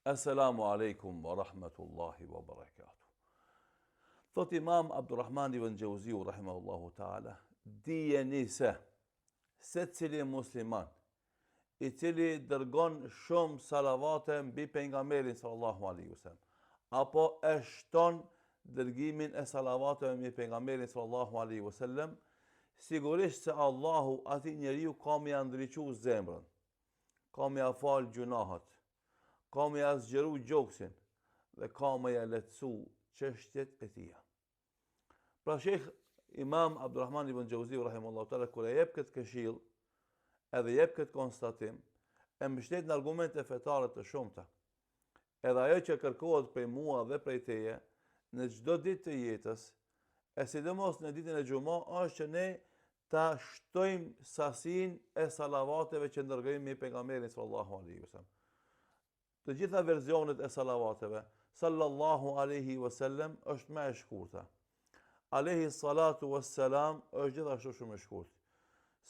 Assalamu alaikum wa rahmatullahi wa barakatuh. Thot Imam Abdurrahman ibn Gjauziu, rahimahullahu ta'ala, dijeni se cili musliman, i cili dërgon shumë salavate mbi pejgamberin sallallahu alaihi wasallam, apo e shton dërgimin e salavateve mbi pejgamberin sallallahu alaihi wasallam, sigurisht se Allahu atij njeriu ka më ia ndriçu zemrën, ka më ia fal gjunahat, ka më ia zgjeru gjoksin dhe ka më ia lehtësu çështjet e tija. Pra Shekh Imam Abdurrahman ibn Gjauziu, rahimahullahu ta'ala, kur e jep këtë këshill, edhe jep këtë konstatim, e mbështet në argumente fetare të shumta. Edhe ajo që kërkohet prej mua dhe prej teje në çdo ditë të jetës, e sidomos në ditën e xumë, është që ne ta shtojmë sasinë e salavateve që ndërgojmë me pejgamberin sallallahu alaihi wasallam. Të gjitha versionet e salavateve, sallallahu alaihi wasallam, është më e shkurtë. Alayhi salatu wassalam është gjithashtu shumë e shkurtë.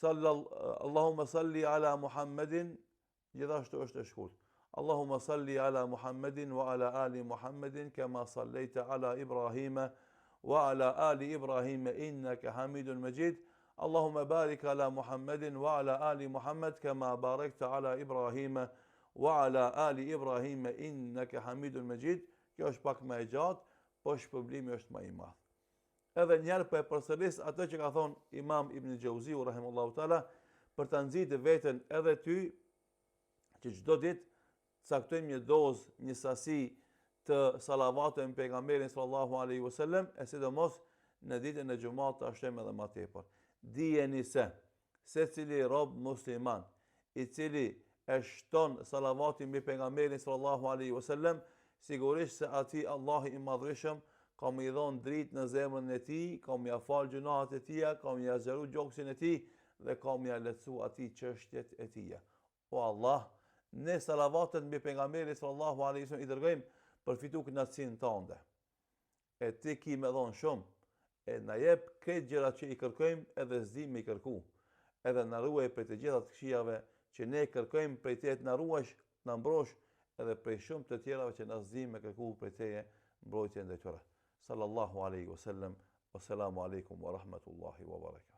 Allahumma salli ala Muhammedin, gjithashtu është e shkurtë. Allahumma salli ala Muhammedin wa ala ali Muhammedin kama sallaita ala Ibrahima wa ala ali Ibrahima innaka Hamidun Majid. Allahumma barik ala Muhammedin wa ala ali Muhammad kama barakta ala Ibrahima wa ala ali Ibrahima innaka Hamidun Majid. Kjo është pak më e gjatë, po shpërblimi është më i madh. Edhe njerë për e përsëris atë që ka thonë Imam Ibn Gjauziu, rahimahullahu ta'ala, për të nxitë veten edhe ty, që çdo ditë caktojmë një dozë, një sasi të salavateve në pejgamberin sallallahu alaihi wasallam, e sidomos në ditën e xumat të ashtem edhe më tepër. Dijeni se cili rob musliman, i cili e shton salavatin mbi pejgamberin sallallahu alaihi wasallam, sigurisht se atij Allahu i madhreshëm ka më i dhonë dritë në zemrën e tij, ka më ia fal gjunahet e tija, ka më ia zgjeru gjoksin e tij dhe ka më ia lehtësu atij çështjet e tija. O Allah, ne salavatet mbi pejgamberin sallallahu alaihi wasallam i dërgojmë për fitu kënaqësinë tënde. E ti ki më dhon shumë, e na jep këtë gjërat që i kërkojmë edhe s'di me i kërku. Edhe na ruaj prej të gjitha të këqijave që ne kërkojmë prej teje, na ruash, na mbrosh edhe prej shumë të tjerave që na s'di me kërku prej teje mbrojtjen e tyre. Sallallahu alaihi wasallam, wassalamu alaikum wa rahmatullahi wa barakatuh.